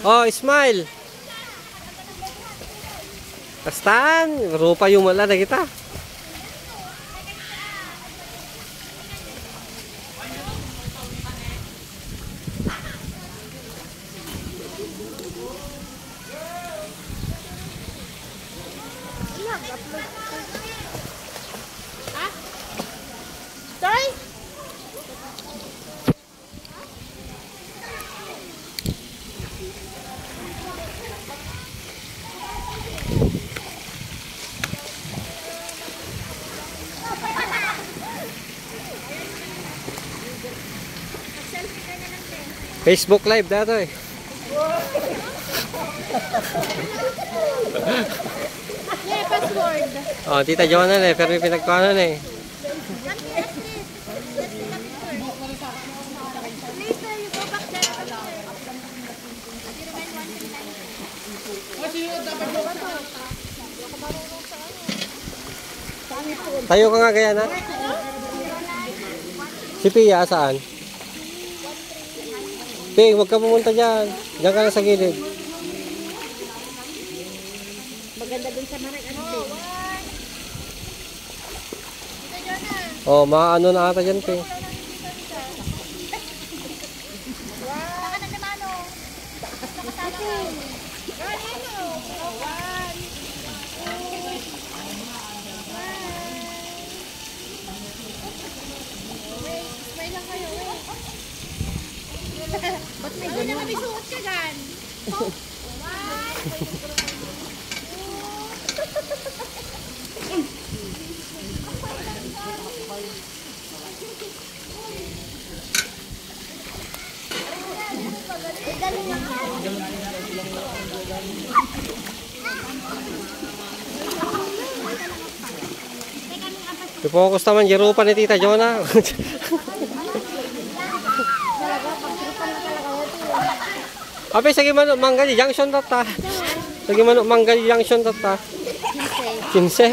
Oh, smile. Kastan, rupa yung mala na kita. Facebook Live dato eh. Yeah, password. Oh, Tita Jonah eh, pero may pinagkuhanan eh. Later, you go back there. Tayo ka nga gaya na. Si Pia, saan? Ping, huwag ka pumunta dyan. Diyan ka na sa gilid. Maganda dun sa maray. Oh, maano na ata dyan, Ping. Ba't may gano'n? May suot ka gan. Ipokus naman, Jerupa ni Tita Jonah. Ape, sige manok mangga di junction tata. Sige manok mangga di junction tata. 15. 15.